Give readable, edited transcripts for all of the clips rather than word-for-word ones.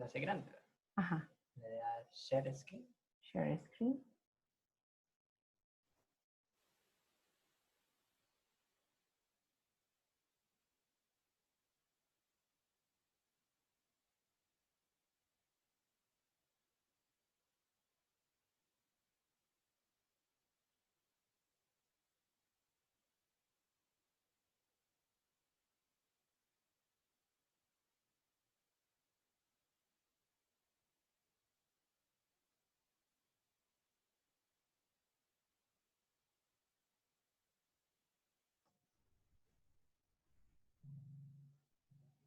lo hace grande. Ajá. Le da Share Screen. Share Screen.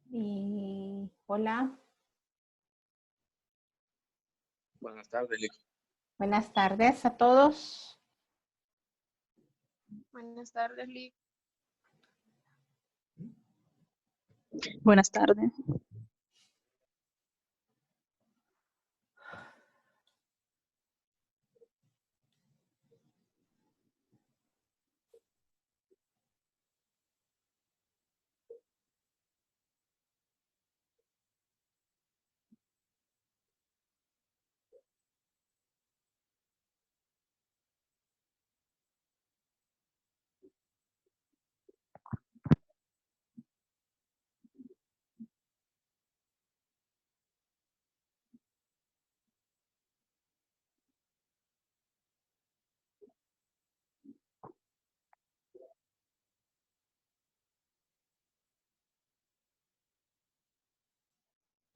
Y hola, Buenas tardes, Lick. buenas tardes a todos. Buenas tardes, Lick. Buenas tardes.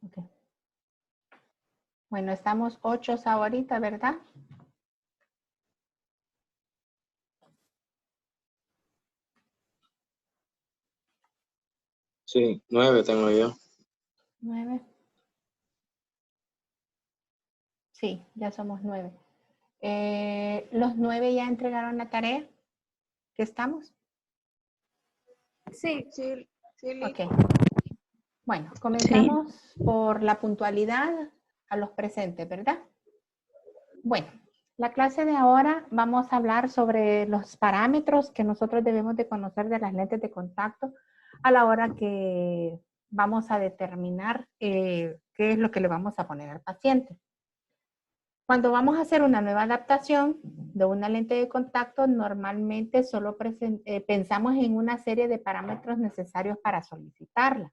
Okay. Bueno, estamos 8 ahorita, ¿verdad? Sí, 9 tengo yo. 9. Sí, ya somos 9. ¿Los 9 ya entregaron la tarea? ¿Qué estamos? Sí, Lick. Ok. Bueno, comenzamos por la puntualidad a los presentes, ¿verdad? Bueno, la clase de ahora vamos a hablar sobre los parámetros que nosotros debemos de conocer de las lentes de contacto a la hora que vamos a determinar qué es lo que le vamos a poner al paciente. Cuando vamos a hacer una nueva adaptación de una lente de contacto, normalmente solo pensamos en una serie de parámetros necesarios para solicitarla.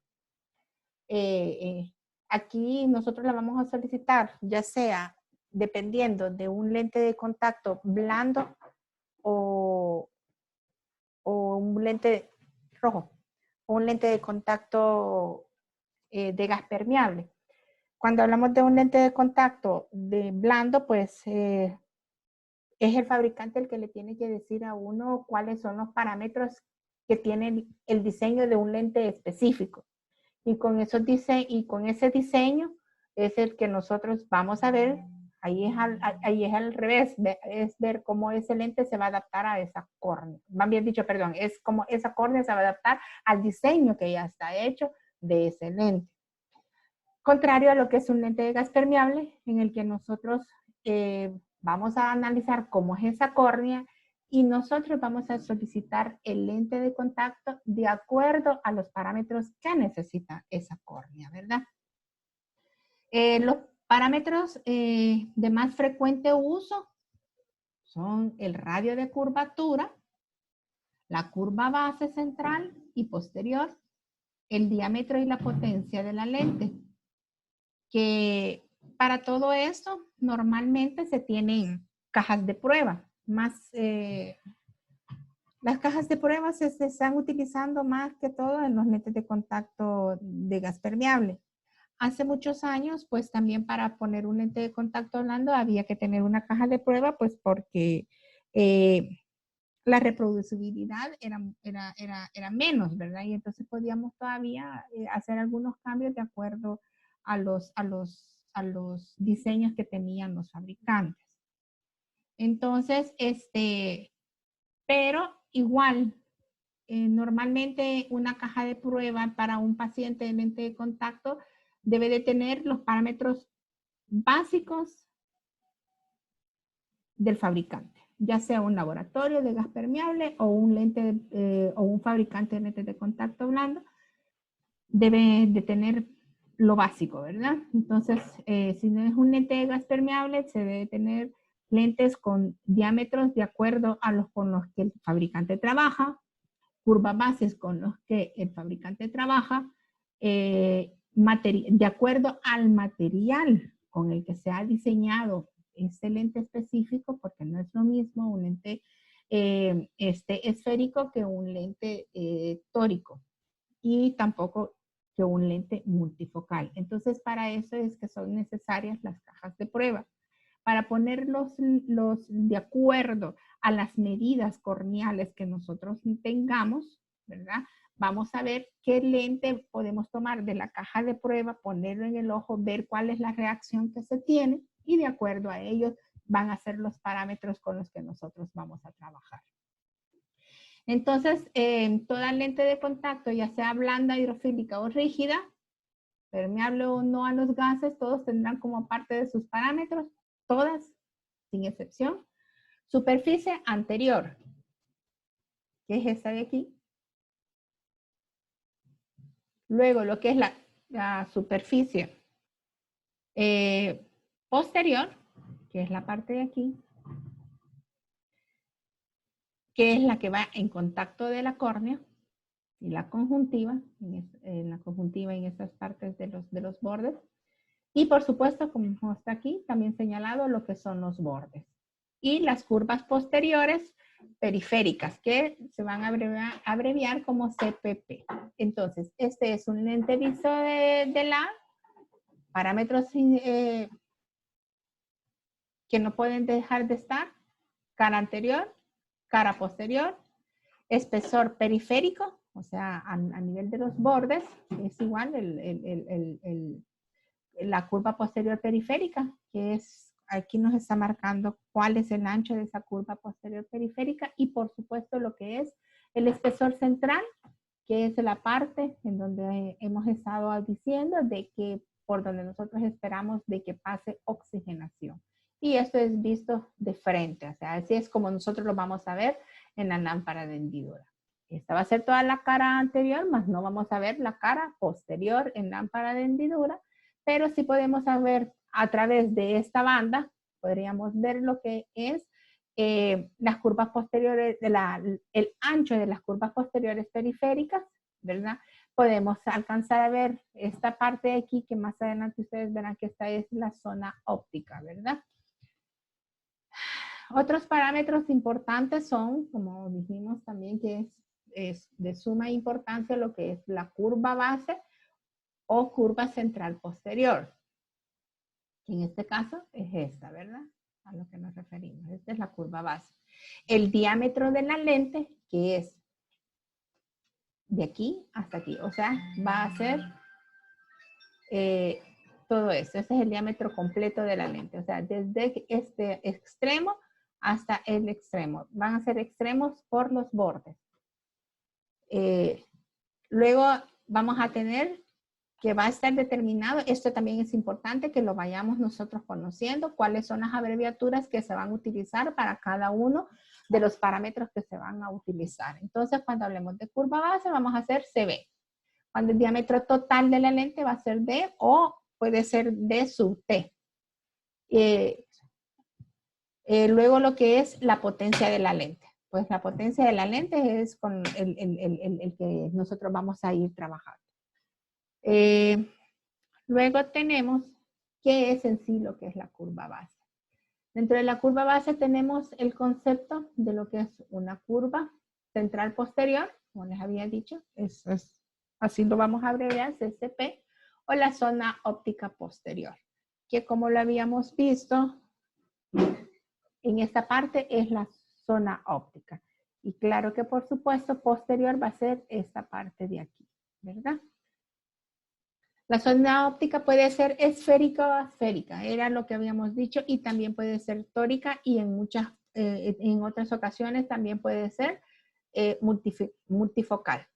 Aquí nosotros la vamos a solicitar, ya sea dependiendo de un lente de contacto blando o un lente rojo, o un lente de contacto de gas permeable. Cuando hablamos de un lente de contacto de blando, pues es el fabricante el que le tiene que decir a uno cuáles son los parámetros que tiene el diseño de un lente específico. Y con ese diseño es el que nosotros vamos a ver, ahí es al revés, es ver cómo ese lente se va a adaptar a esa córnea. Más bien dicho, perdón, es como esa córnea se va a adaptar al diseño que ya está hecho de ese lente. Contrario a lo que es un lente de gas permeable, en el que nosotros vamos a analizar cómo es esa córnea y nosotros vamos a solicitar el lente de contacto de acuerdo a los parámetros que necesita esa córnea, ¿verdad? Los parámetros de más frecuente uso son el radio de curvatura, la curva base central y posterior, el diámetro y la potencia de la lente. Que para todo esto normalmente se tienen cajas de prueba. Las cajas de prueba se están utilizando más que todo en los lentes de contacto de gas permeable. Hace muchos años, pues también para poner un lente de contacto blando había que tener una caja de prueba, pues porque la reproducibilidad era menos, ¿verdad? Y entonces podíamos todavía hacer algunos cambios de acuerdo a los diseños que tenían los fabricantes. Entonces, pero igual, normalmente una caja de prueba para un paciente de lente de contacto debe de tener los parámetros básicos del fabricante, ya sea un laboratorio de gas permeable o un lente o un fabricante de lentes de contacto blando, debe de tener lo básico, ¿verdad? Entonces, si no es un lente de gas permeable, se debe tener lentes con diámetros de acuerdo a los con los que el fabricante trabaja, curvas bases con los que el fabricante trabaja, de acuerdo al material con el que se ha diseñado ese lente específico, porque no es lo mismo un lente esférico que un lente tórico, y tampoco que un lente multifocal. Entonces, para eso es que son necesarias las cajas de prueba, para ponerlos de acuerdo a las medidas corneales que nosotros tengamos, ¿verdad? Vamos a ver qué lente podemos tomar de la caja de prueba, ponerlo en el ojo, ver cuál es la reacción que se tiene y de acuerdo a ellos van a ser los parámetros con los que nosotros vamos a trabajar. Entonces, toda lente de contacto, ya sea blanda, hidrofílica o rígida, permeable o no a los gases, todos tendrán como parte de sus parámetros, todas, sin excepción, superficie anterior, que es esta de aquí. Luego, lo que es la superficie posterior, que es la parte de aquí, que es la que va en contacto de la córnea y la conjuntiva, en la conjuntiva en estas partes de los bordes. Y por supuesto, como está aquí, también señalado lo que son los bordes. Y las curvas posteriores periféricas, que se van a abreviar como CPP. Entonces, este es un lente visto de la parámetros que no pueden dejar de estar: cara anterior, cara posterior, espesor periférico, o sea, a nivel de los bordes, es igual la curva posterior periférica, que es, aquí nos está marcando cuál es el ancho de esa curva posterior periférica, y por supuesto lo que es el espesor central, que es la parte en donde hemos estado diciendo de que por donde nosotros esperamos de que pase oxigenación. Y esto es visto de frente, o sea, así es como nosotros lo vamos a ver en la lámpara de hendidura. Esta va a ser toda la cara anterior, más no vamos a ver la cara posterior en lámpara de hendidura, pero sí podemos ver a través de esta banda, podríamos ver lo que es las curvas posteriores, el ancho de las curvas posteriores periféricas, ¿verdad? Podemos alcanzar a ver esta parte de aquí, que más adelante ustedes verán que esta es la zona óptica, ¿verdad? Otros parámetros importantes son, como dijimos también, que es de suma importancia lo que es la curva base o curva central posterior. En este caso es esta, ¿verdad? A lo que nos referimos. Esta es la curva base. El diámetro de la lente, que es de aquí hasta aquí. O sea, va a ser todo esto. Este es el diámetro completo de la lente. O sea, desde este extremo hasta el extremo. Van a ser extremos por los bordes. Luego vamos a tener que va a estar determinado, esto también es importante que lo vayamos nosotros conociendo, cuáles son las abreviaturas que se van a utilizar para cada uno de los parámetros que se van a utilizar. Entonces, cuando hablemos de curva base, vamos a hacer CB. Cuando el diámetro total de la lente va a ser D, o puede ser D sub T. Luego lo que es la potencia de la lente. Pues la potencia de la lente es con el que nosotros vamos a ir trabajando. Luego tenemos qué es en sí lo que es la curva base. Dentro de la curva base tenemos el concepto de lo que es una curva central posterior, como les había dicho, así lo vamos a abreviar, CCP, o la zona óptica posterior, que como lo habíamos visto, en esta parte es la zona óptica. Y claro que por supuesto posterior va a ser esta parte de aquí, ¿verdad? La zona óptica puede ser esférica o asférica, era lo que habíamos dicho, y también puede ser tórica, y en otras ocasiones también puede ser multifocal.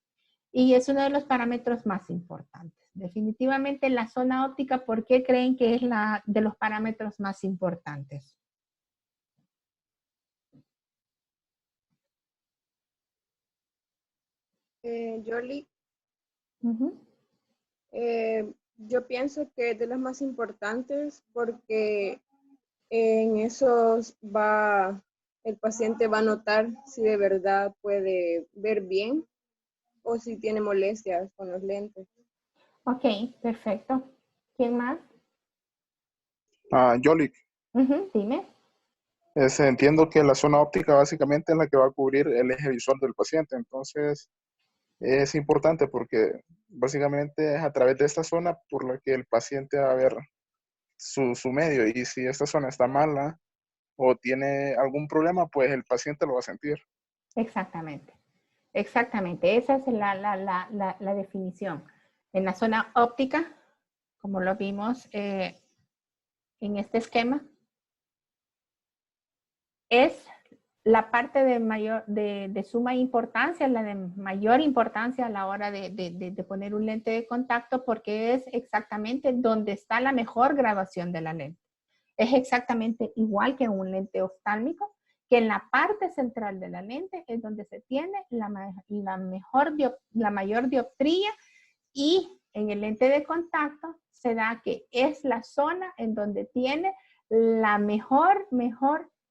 Y es uno de los parámetros más importantes. Definitivamente la zona óptica, ¿por qué creen que es la de los parámetros más importantes? Yoli, Uh-huh. Yo pienso que es de las más importantes porque en esos el paciente va a notar si de verdad puede ver bien o si tiene molestias con los lentes. Ok, perfecto. ¿Quién más? Yolik, Dime. entiendo que la zona óptica básicamente es la que va a cubrir el eje visual del paciente, entonces es importante porque básicamente es a través de esta zona por la que el paciente va a ver su medio, y si esta zona está mala o tiene algún problema, pues el paciente lo va a sentir. Exactamente. Exactamente. Esa es la definición. En la zona óptica, como lo vimos en este esquema, es la parte de suma importancia, la de mayor importancia a la hora de poner un lente de contacto, porque es exactamente donde está la mejor graduación de la lente. Es exactamente igual que un lente oftálmico, que en la parte central de la lente es donde se tiene la mayor dioptría, y en el lente de contacto se da que es la zona en donde tiene la mejor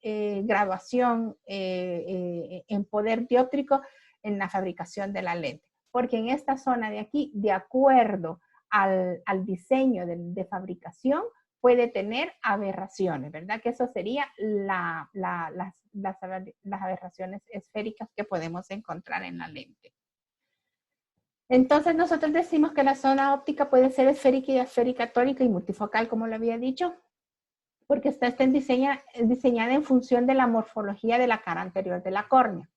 graduación en poder dióptrico en la fabricación de la lente. Porque en esta zona de aquí, de acuerdo al diseño de fabricación, puede tener aberraciones, ¿verdad? Que eso sería las aberraciones esféricas que podemos encontrar en la lente. Entonces nosotros decimos que la zona óptica puede ser esférica y asférica, tórica y multifocal, como lo había dicho, porque está diseñada en función de la morfología de la cara anterior de la córnea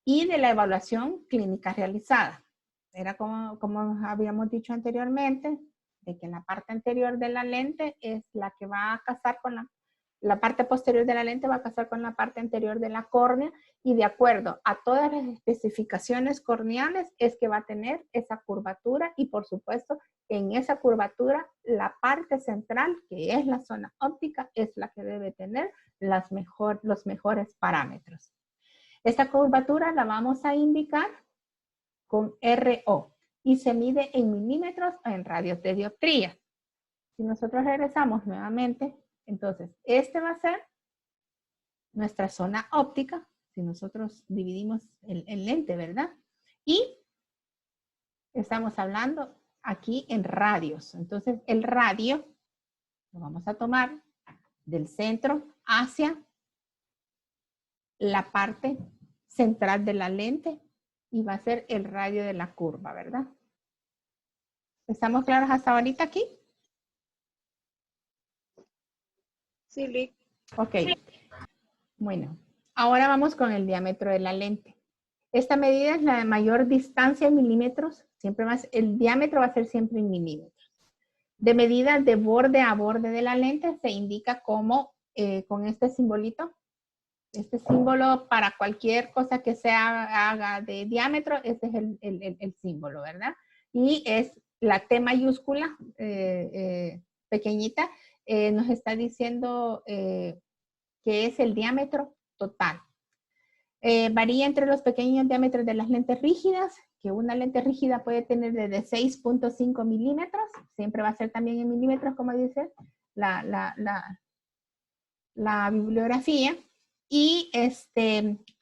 y de la evaluación clínica realizada. Era como habíamos dicho anteriormente, de que la parte anterior de la lente es la que va a casar con la parte posterior de la lente va a casar con la parte anterior de la córnea, y de acuerdo a todas las especificaciones corneales es que va a tener esa curvatura, y por supuesto en esa curvatura la parte central, que es la zona óptica, es la que debe tener los mejores parámetros. Esta curvatura la vamos a indicar con RO y se mide en milímetros o en radios de dioptría. Si nosotros regresamos nuevamente, entonces este va a ser nuestra zona óptica, si nosotros dividimos el lente, ¿verdad? Y estamos hablando aquí en radios. Entonces el radio lo vamos a tomar del centro hacia la parte central de la lente y va a ser el radio de la curva, ¿verdad? ¿Estamos claros hasta ahorita aquí? Sí, Lick. Ok. Bueno, ahora vamos con el diámetro de la lente. Esta medida es la de mayor distancia en milímetros. Siempre más, el diámetro va a ser siempre en milímetros. De medida de borde a borde de la lente se indica como con este simbolito. Este símbolo para cualquier cosa que se haga de diámetro, este es el símbolo, ¿verdad? Y es la T mayúscula pequeñita, nos está diciendo que es el diámetro total. Varía entre los pequeños diámetros de las lentes rígidas, que una lente rígida puede tener desde 6.5 milímetros, siempre va a ser también en milímetros, como dice la bibliografía. Y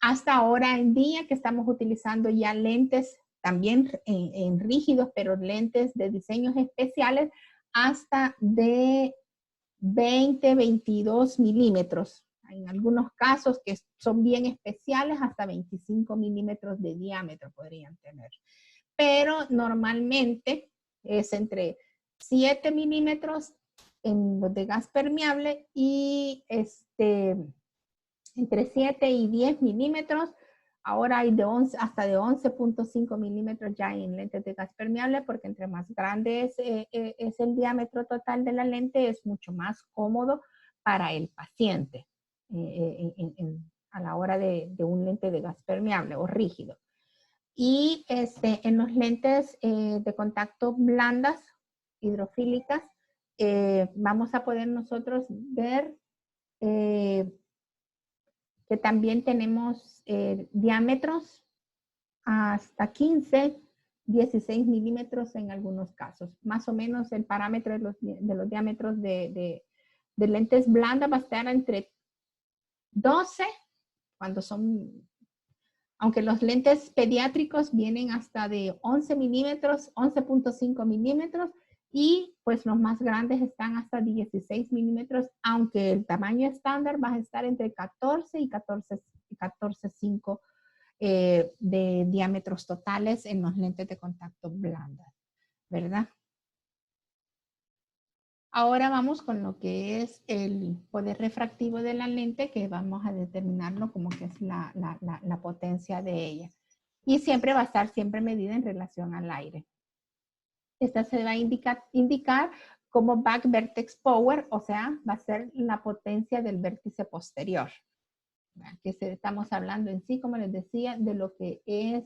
hasta ahora en día que estamos utilizando ya lentes también en rígidos, pero lentes de diseños especiales hasta de 20, 22 milímetros. En algunos casos que son bien especiales, hasta 25 milímetros de diámetro podrían tener. Pero normalmente es entre 7 milímetros en los de gas permeable y entre 7 y 10 milímetros. Ahora hay hasta de 11.5 milímetros ya en lentes de gas permeable, porque entre más grande es el diámetro total de la lente, es mucho más cómodo para el paciente a la hora de un lente de gas permeable o rígido. Y en los lentes de contacto blandas, hidrofílicas, vamos a poder nosotros ver que también tenemos diámetros hasta 15, 16 milímetros en algunos casos. Más o menos el parámetro de los diámetros de lentes blandas va a estar entre 12, cuando son, aunque los lentes pediátricos vienen hasta de 11 milímetros, 11.5 milímetros, y pues los más grandes están hasta 16 milímetros, aunque el tamaño estándar va a estar entre 14 y 14.5 de diámetros totales en los lentes de contacto blandas, ¿verdad? Ahora vamos con lo que es el poder refractivo de la lente, que vamos a determinarlo como que es la potencia de ella. Y siempre va a estar siempre medida en relación al aire. Esta se va a indicar como back vertex power, o sea, va a ser la potencia del vértice posterior. Que estamos hablando en sí, como les decía, de lo que es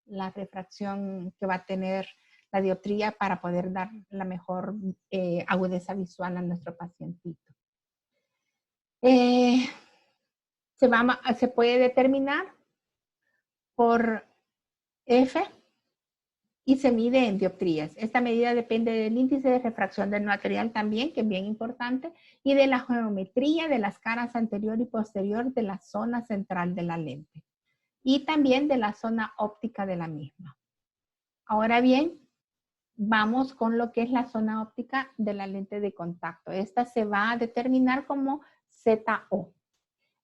la refracción que va a tener la dioptría para poder dar la mejor agudeza visual a nuestro pacientito. Se puede determinar por F y se mide en dioptrías. Esta medida depende del índice de refracción del material también, que es bien importante, y de la geometría de las caras anterior y posterior de la zona central de la lente, y también de la zona óptica de la misma. Ahora bien, vamos con lo que es la zona óptica de la lente de contacto. Esta se va a determinar como ZO.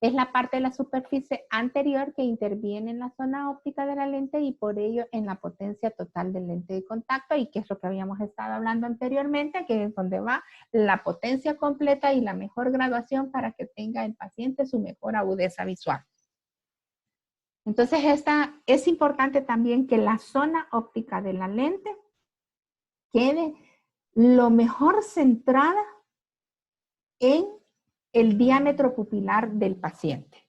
Es la parte de la superficie anterior que interviene en la zona óptica de la lente y por ello en la potencia total del lente de contacto, y que es lo que habíamos estado hablando anteriormente, que es donde va la potencia completa y la mejor graduación para que tenga el paciente su mejor agudeza visual. Entonces es importante también que la zona óptica de la lente quede lo mejor centrada en el diámetro pupilar del paciente.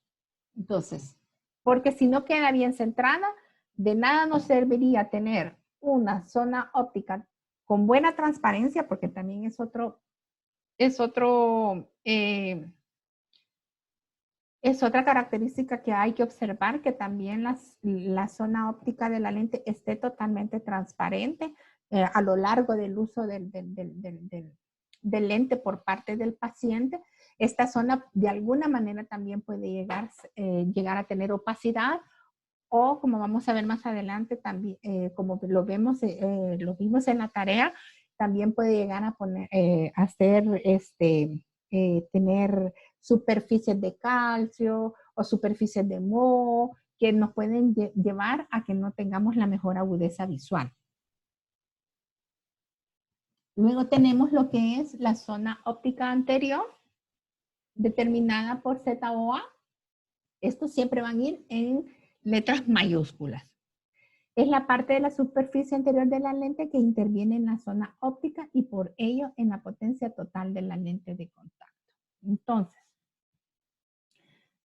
Entonces, porque si no queda bien centrada, de nada nos serviría tener una zona óptica con buena transparencia, porque también es otra característica que hay que observar, que también la zona óptica de la lente esté totalmente transparente a lo largo del uso del lente por parte del paciente. Esta zona de alguna manera también puede llegar a tener opacidad, o como vamos a ver más adelante, también, como lo vimos en la tarea, también puede llegar a tener superficies de calcio o superficies de moho que nos pueden llevar a que no tengamos la mejor agudeza visual. Luego tenemos lo que es la zona óptica anterior, determinada por ZOA. Estos siempre van a ir en letras mayúsculas. Es la parte de la superficie anterior de la lente que interviene en la zona óptica y por ello en la potencia total de la lente de contacto. Entonces,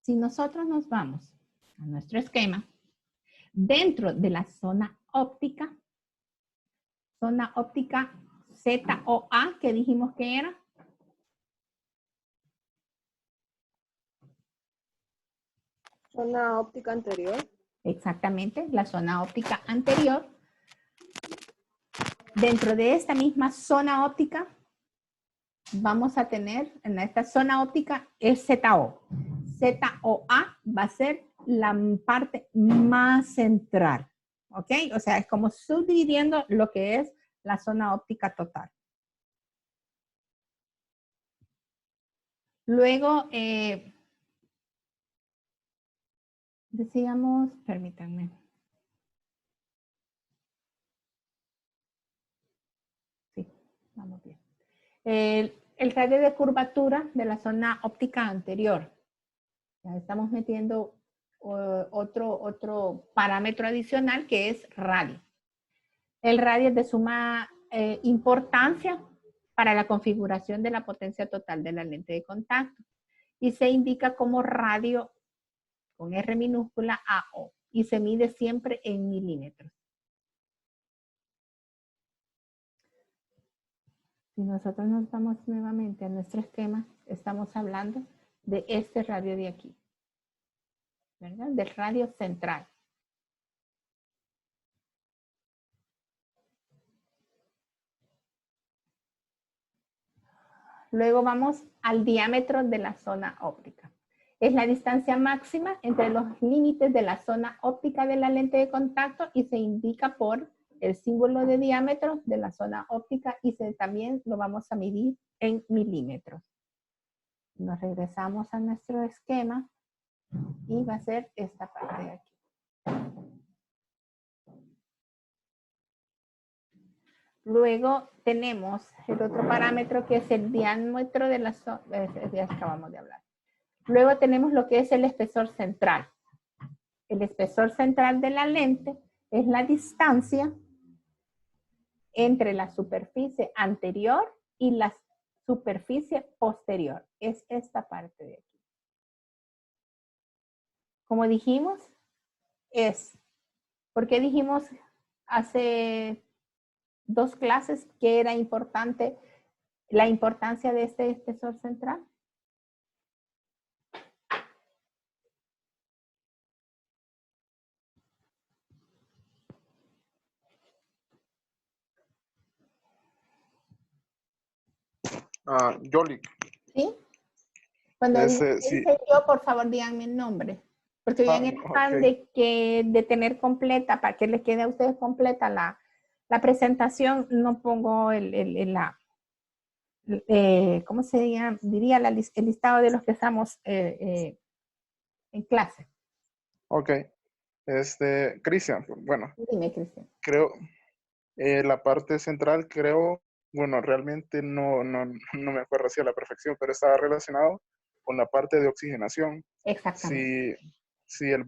si nosotros nos vamos a nuestro esquema, dentro de la zona óptica ZOA, que dijimos que era. Zona óptica anterior. Exactamente, la zona óptica anterior. Dentro de esta misma zona óptica, vamos a tener, en esta zona óptica es ZO. ZOA va a ser la parte más central, ¿ok? O sea, es como subdividiendo lo que es la zona óptica total. Luego, decíamos, permítanme. Sí, vamos bien. El radio de curvatura de la zona óptica anterior. Ya estamos metiendo otro parámetro adicional que es radio. El radio es de suma importancia para la configuración de la potencia total de la lente de contacto y se indica como radio con R minúscula AO y se mide siempre en milímetros. Si nosotros nos vamos nuevamente a nuestro esquema, estamos hablando de este radio de aquí, ¿verdad? Del radio central. Luego vamos al diámetro de la zona óptica. Es la distancia máxima entre los límites de la zona óptica de la lente de contacto y se indica por el símbolo de diámetro de la zona óptica y también lo vamos a medir en milímetros. Nos regresamos a nuestro esquema y va a ser esta parte de aquí. Luego tenemos el otro parámetro que es el diámetro de la zona, ya acabamos de hablar. Luego tenemos lo que es el espesor central. El espesor central de la lente es la distancia entre la superficie anterior y la superficie posterior. Es esta parte de aquí. Como dijimos, porque dijimos hace 2 clases que era importante la importancia de este espesor central. Yoli. ¿Sí? Cuando Sí. dice yo, por favor, díganme el nombre. Porque yo en el afán de tener completa, para que les quede a ustedes completa la presentación, no pongo ¿cómo se diría? El listado de los que estamos en clase. Ok. Cristian, bueno. Dime, Cristian. Creo, la parte central bueno, realmente no me acuerdo así a la perfección, pero estaba relacionado con la parte de oxigenación. Exactamente. Si el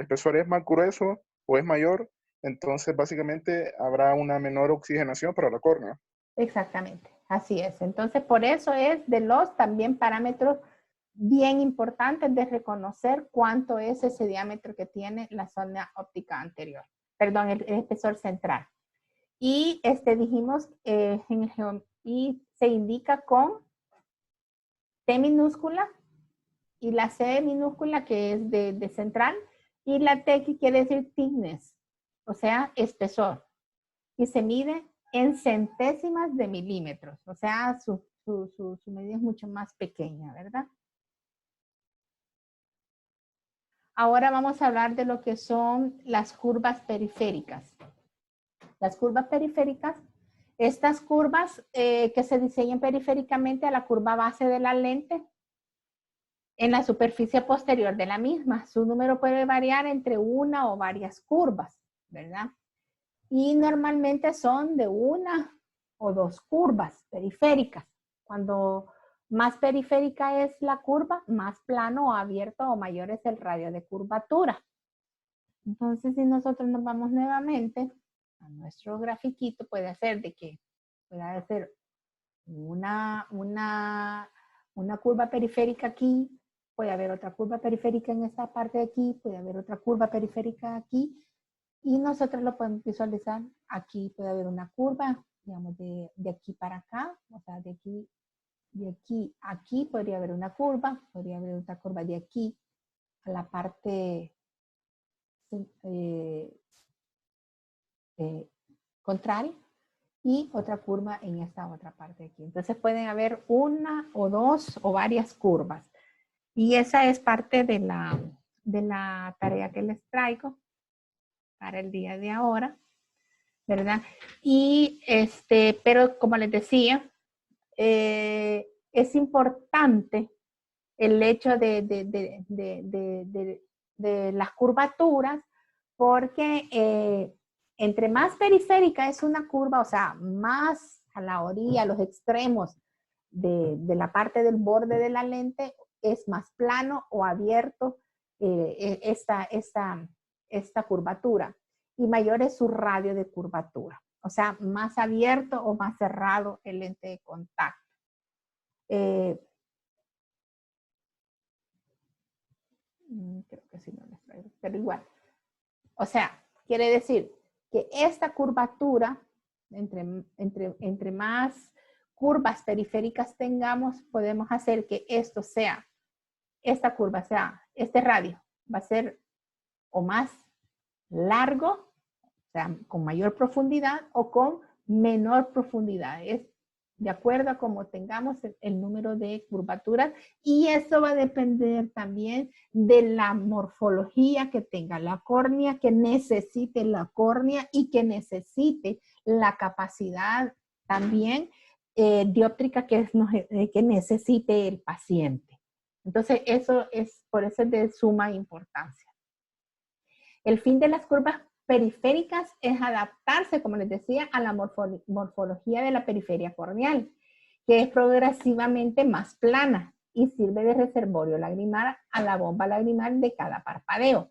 espesor es más grueso o es mayor, entonces básicamente habrá una menor oxigenación para la córnea. Exactamente, así es. Entonces, por eso es de los también parámetros bien importantes de reconocer cuánto es ese diámetro que tiene la zona óptica anterior. Perdón, el espesor central. Y dijimos, y se indica con T minúscula y la C minúscula que es de central y la T que quiere decir thickness, o sea, espesor. Y se mide en centésimas de milímetros, o sea, su medida es mucho más pequeña, ¿verdad? Ahora vamos a hablar de lo que son las curvas periféricas. Las curvas periféricas, estas curvas que se diseñan periféricamente a la curva base de la lente en la superficie posterior de la misma. Su número puede variar entre una o varias curvas, ¿verdad? Y normalmente son de 1 o 2 curvas periféricas. Cuando más periférica es la curva, más plano o abierto o mayor es el radio de curvatura. Entonces, si nosotros nos vamos nuevamente a nuestro grafiquito, puede ser una curva periférica aquí, puede haber otra curva periférica en esta parte de aquí, puede haber otra curva periférica aquí, y nosotros lo podemos visualizar. Aquí puede haber una curva, digamos, de aquí para acá, o sea, de aquí a aquí podría haber una curva, podría haber otra curva de aquí a la parte contraria y otra curva en esta otra parte de aquí. Entonces pueden haber 1 o 2 o varias curvas. Y esa es parte de la tarea que les traigo para el día de ahora, ¿verdad? Y pero como les decía, es importante el hecho de las curvaturas, porque entre más periférica es una curva, o sea, más a la orilla, a los extremos de la parte del borde de la lente, es más plano o abierto esta curvatura, y mayor es su radio de curvatura. O sea, más abierto o más cerrado el lente de contacto. Creo que sí no les traigo, pero igual. O sea, quiere decir que esta curvatura, entre más curvas periféricas tengamos, podemos hacer que esta curva sea, este radio va a ser o más largo, o sea, con mayor profundidad o con menor profundidad. de acuerdo a cómo tengamos el número de curvaturas, y eso va a depender también de la morfología que tenga la córnea, que necesite la córnea y que necesite la capacidad también dióptrica que necesite el paciente. Entonces, por eso es de suma importancia. El fin de las curvas periféricas es adaptarse, como les decía, a la morfología de la periferia corneal, que es progresivamente más plana y sirve de reservorio lagrimal a la bomba lagrimal de cada parpadeo.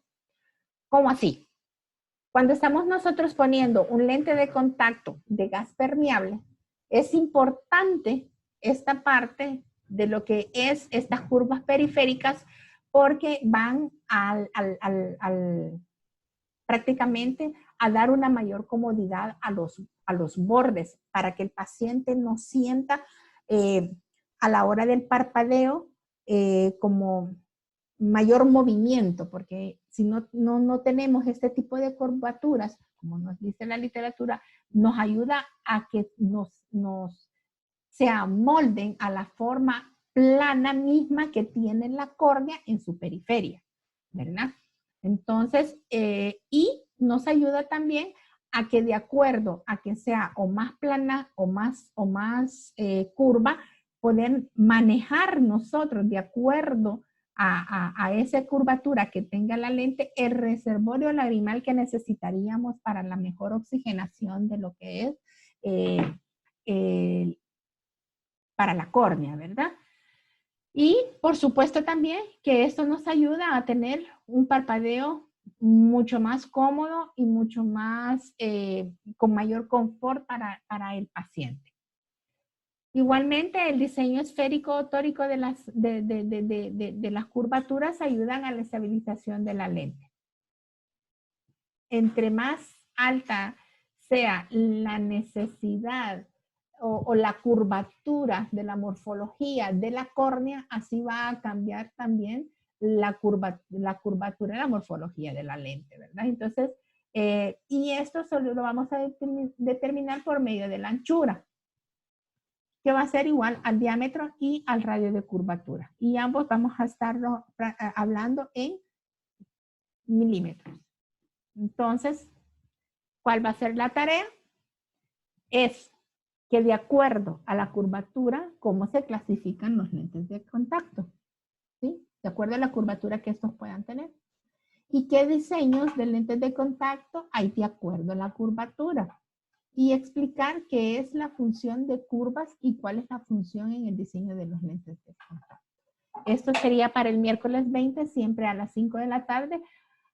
¿Cómo así? Cuando estamos nosotros poniendo un lente de contacto de gas permeable, es importante esta parte de lo que es estas curvas periféricas porque van prácticamente a dar una mayor comodidad a los bordes para que el paciente no sienta a la hora del parpadeo como mayor movimiento, porque si no tenemos este tipo de curvaturas, como nos dice la literatura, nos ayuda a que se amolden a la forma plana misma que tiene la córnea en su periferia, ¿verdad? Entonces, y nos ayuda también a que de acuerdo a que sea o más plana o más curva, poder manejar nosotros de acuerdo a esa curvatura que tenga la lente, el reservorio lagrimal que necesitaríamos para la mejor oxigenación de lo que es para la córnea, ¿verdad? Y por supuesto también que esto nos ayuda a tener un parpadeo mucho más cómodo y mucho más, con mayor confort para el paciente. Igualmente, el diseño esférico tórico de las curvaturas ayudan a la estabilización de la lente. Entre más alta sea la necesidad o la curvatura de la morfología de la córnea, así va a cambiar también la curvatura de la morfología de la lente, ¿verdad? Entonces, y esto solo lo vamos a determinar por medio de la anchura, que va a ser igual al diámetro y al radio de curvatura. Y ambos vamos a estar hablando en milímetros. Entonces, ¿cuál va a ser la tarea? Es que de acuerdo a la curvatura, cómo se clasifican los lentes de contacto, ¿sí? De acuerdo a la curvatura que estos puedan tener. ¿Y qué diseños de lentes de contacto hay de acuerdo a la curvatura? Y explicar qué es la función de curvas y cuál es la función en el diseño de los lentes de contacto. Esto sería para el miércoles 20, siempre a las 5 de la tarde,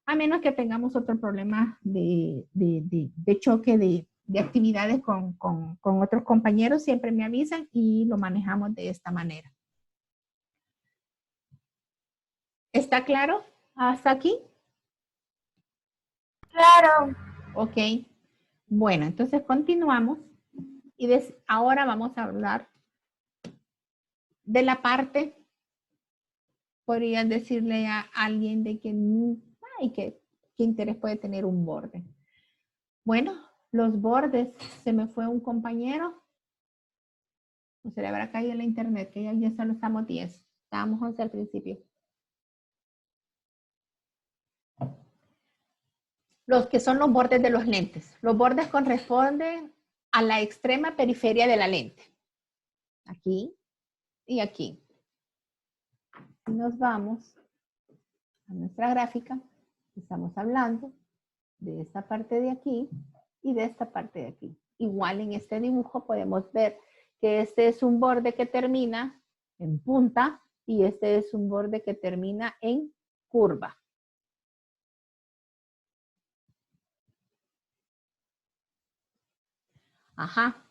a menos que tengamos otro problema de choque de actividades con otros compañeros, siempre me avisan y lo manejamos de esta manera. ¿Está claro hasta aquí? Claro. Ok. Bueno, entonces continuamos y ahora vamos a hablar de la parte, podrían decirle a alguien de que, ¿qué interés puede tener un borde? Bueno, los bordes, se me fue un compañero, o se le habrá caído en la internet, que ya solo estamos 10, estábamos 11 al principio. Los que son los bordes de los lentes. Los bordes corresponden a la extrema periferia de la lente. Aquí y aquí. Nos vamos a nuestra gráfica. Estamos hablando de esta parte de aquí y de esta parte de aquí. Igual en este dibujo podemos ver que este es un borde que termina en punta y este es un borde que termina en curva. Ajá.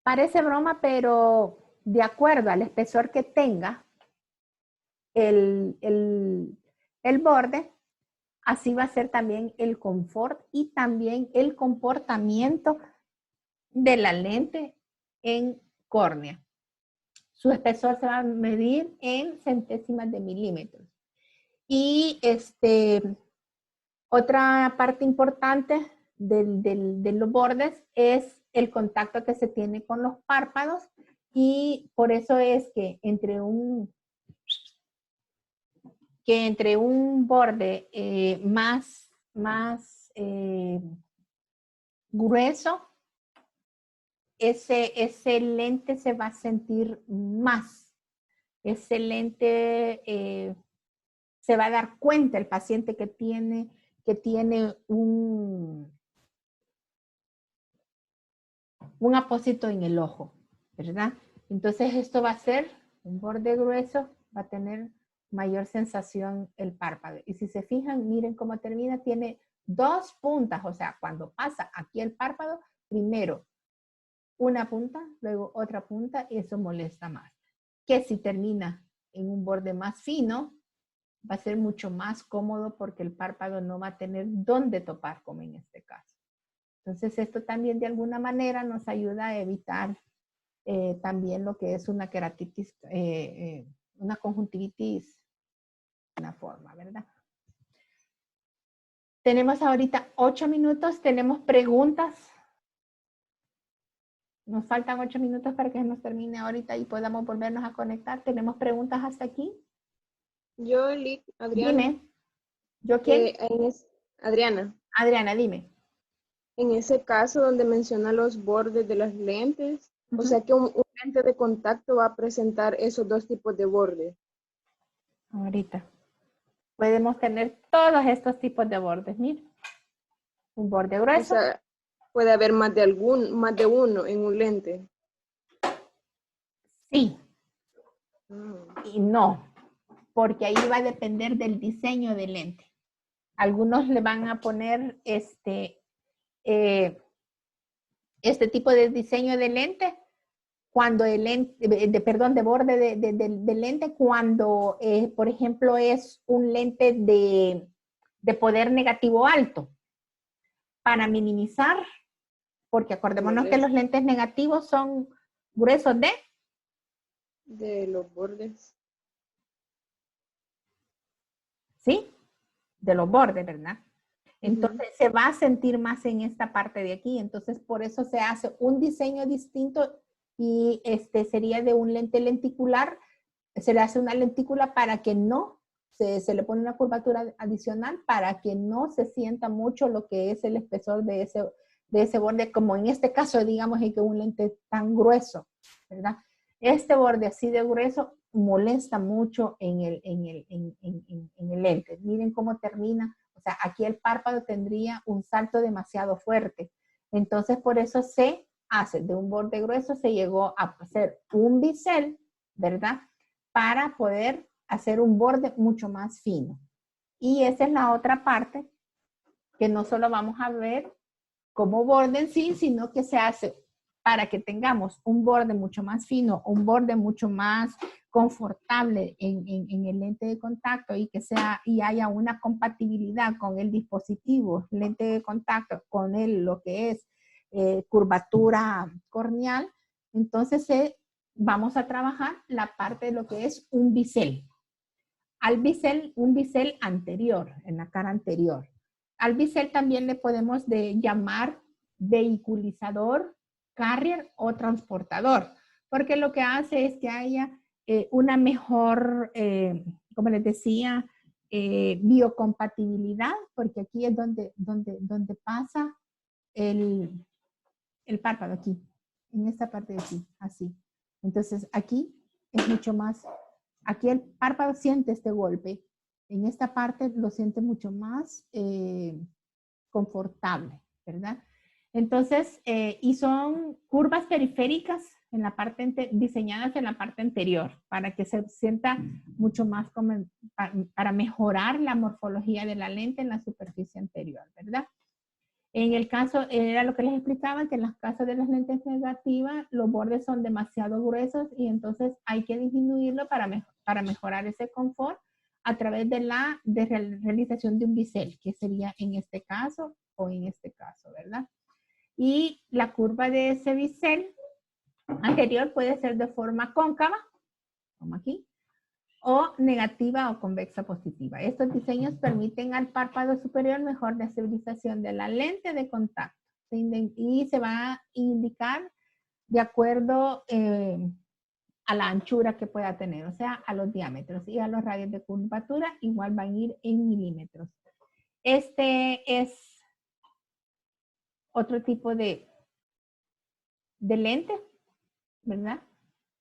Parece broma, pero de acuerdo al espesor que tenga el borde, así va a ser también el confort y también el comportamiento de la lente en córnea. Su espesor se va a medir en centésimas de milímetros. Y otra parte importante de los bordes es el contacto que se tiene con los párpados, y por eso es que entre un borde más grueso, ese lente se va a sentir más. Ese lente se va a dar cuenta el paciente que tiene un apósito en el ojo, ¿verdad? Entonces esto va a ser un borde grueso, va a tener mayor sensación el párpado. Y si se fijan, miren cómo termina, tiene dos puntas, o sea, cuando pasa aquí el párpado, primero una punta, luego otra punta, y eso molesta más. Que si termina en un borde más fino, va a ser mucho más cómodo porque el párpado no va a tener dónde topar, como en este caso. Entonces, esto también de alguna manera nos ayuda a evitar también lo que es una queratitis, una conjuntivitis, una forma, ¿verdad? Tenemos ahorita 8 minutos, tenemos preguntas. Nos faltan 8 minutos para que nos termine ahorita y podamos volvernos a conectar. ¿Tenemos preguntas hasta aquí? Yo, Adriana. Dime. ¿Yo quién? Adriana. Adriana, dime. En ese caso donde menciona los bordes de las lentes, o sea que un lente de contacto va a presentar esos dos tipos de bordes. Ahorita. Podemos tener todos estos tipos de bordes, mira. Un borde grueso. O sea, puede haber más de uno en un lente. Sí. Y no, porque ahí va a depender del diseño del lente. Algunos le van a poner este tipo de diseño de lente cuando el lente, de borde de lente, cuando, por ejemplo, es un lente de poder negativo alto, para minimizar, porque acordémonos que los lentes negativos son gruesos de los bordes. ¿Sí? De los bordes, ¿verdad? Entonces se va a sentir más en esta parte de aquí. Entonces por eso se hace un diseño distinto y sería de un lente lenticular. Se le hace una lentícula para que no, se le pone una curvatura adicional para que no se sienta mucho lo que es el espesor de ese borde, como en este caso, digamos, en que un lente tan grueso, ¿verdad? Este borde así de grueso molesta mucho en el lente. Miren cómo termina. O sea, aquí el párpado tendría un salto demasiado fuerte. Entonces, por eso se hace de un borde grueso, se llegó a hacer un bisel, ¿verdad? Para poder hacer un borde mucho más fino. Y esa es la otra parte que no solo vamos a ver como borde en sí, sino que se hace para que tengamos un borde mucho más fino, un borde mucho más confortable en el lente de contacto y que haya una compatibilidad con el dispositivo lente de contacto, con lo que es curvatura corneal. Entonces vamos a trabajar la parte de lo que es un bisel. Un bisel anterior, en la cara anterior. Al bisel también le podemos llamar vehiculizador, carrier o transportador, porque lo que hace es que haya una mejor, como les decía, biocompatibilidad, porque aquí es donde pasa el párpado, aquí, en esta parte de aquí, así. Entonces aquí es mucho más, aquí el párpado siente este golpe, en esta parte lo siente mucho más confortable, ¿verdad? Entonces, y son curvas periféricas en la parte diseñadas en la parte anterior para que se sienta mucho más para mejorar la morfología de la lente en la superficie anterior, ¿verdad? En el caso, era lo que les explicaba, que en los casos de las lentes negativas, los bordes son demasiado gruesos y entonces hay que disminuirlo para mejorar ese confort a través de la realización de un bisel, que sería en este caso o en este caso, ¿verdad? Y la curva de ese bisel anterior puede ser de forma cóncava, como aquí, o negativa o convexa positiva. Estos diseños permiten al párpado superior mejor estabilización de la lente de contacto. y se va a indicar de acuerdo a la anchura que pueda tener, o sea, a los diámetros, y a los radios de curvatura igual van a ir en milímetros. Este es otro tipo de lente, ¿verdad?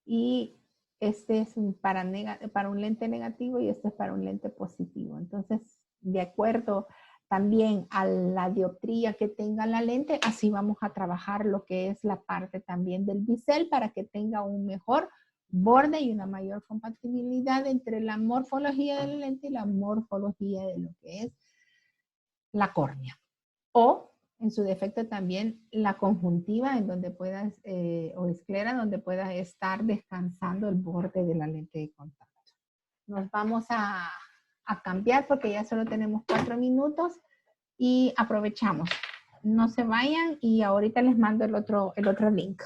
Y este es para un lente negativo y este es para un lente positivo. Entonces, de acuerdo también a la dioptría que tenga la lente, así vamos a trabajar lo que es la parte también del bisel para que tenga un mejor borde y una mayor compatibilidad entre la morfología de la lente y la morfología de lo que es la córnea. O, en su defecto también, la conjuntiva en donde puedas, o esclera, donde pueda estar descansando el borde de la lente de contacto. Nos vamos a cambiar porque ya solo tenemos 4 minutos y aprovechamos. No se vayan y ahorita les mando el otro link.